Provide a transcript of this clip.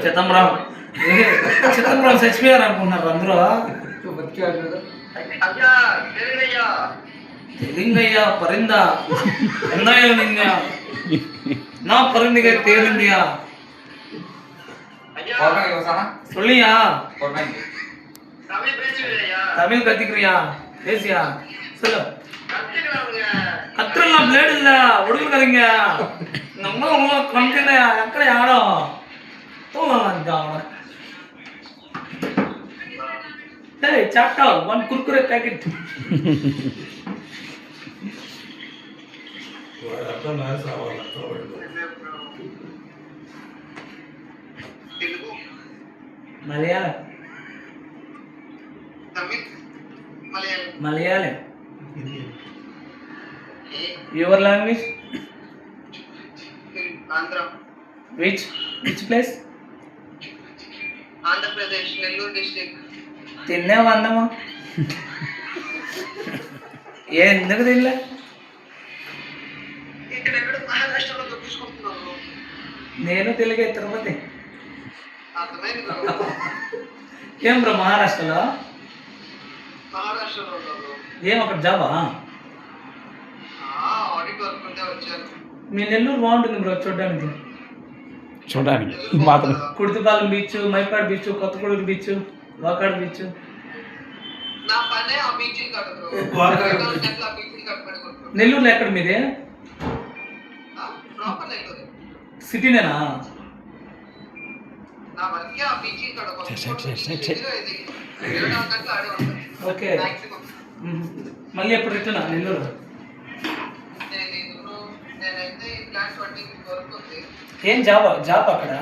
చిదంబరం చిదంబరం చచ్చిపోయారు అనుకుంటున్నారు అందరూ. తెలింగయ్యా పరిందా ఎందాయలు నిందా నా పరిందిగా తేలిందియా சொல்லியா தமிழ் கத்திக்கிறியா பேசியா சொல்லு. கத்துறலாம் பிளேடு இல்ல ஒடுக்கறீங்க நம்ம உங்க கம்பெனி எక్కడ யாரும் தூங்கலாம். டேய் சாட்டா one Kurkure packet Malayalam Malayalam your language Andhra. Which place? Andhra Pradesh, Nellore district. తిన్నావా అన్నమా? ఎందుకు తినలే? ఇక్కడెక్కడ మహారాష్ట్రలో దొప్పించుకుంటున్నాను. నేను తెలుగే తిరుపతి. అర్థమైంది. ఏం బ్రో మహారాష్ట్రలో? మహారాష్ట్రలో ఉన్నాను. ఏం అక్కడ జాబా? ఆడిట్ వర్క్ ఉంటే వచ్చాను. మీ నెల్లూరు బాగుంటుంది బ్రో చూడడానికి. మాత్రం Kurthipalem beach, Mypadu beach, Kothagudur beach, Vakadu beach. నా పనే ఆ బీచ్ కట్టదు. నెల్లూరులో ఎక్కడ మీది? ప్రాపర్ నెల్లూరు సిటీనేనా? నా వర్క్ ఆ బీచ్ కట్టదు. ఓకే. మళ్ళీ ఎప్పుడు రిటర్న్ నెల్లూరు? నేనైతే ఈ ప్లాంట్ 20 వరకు ఉంది. ఏం జాబ్ అక్కడ?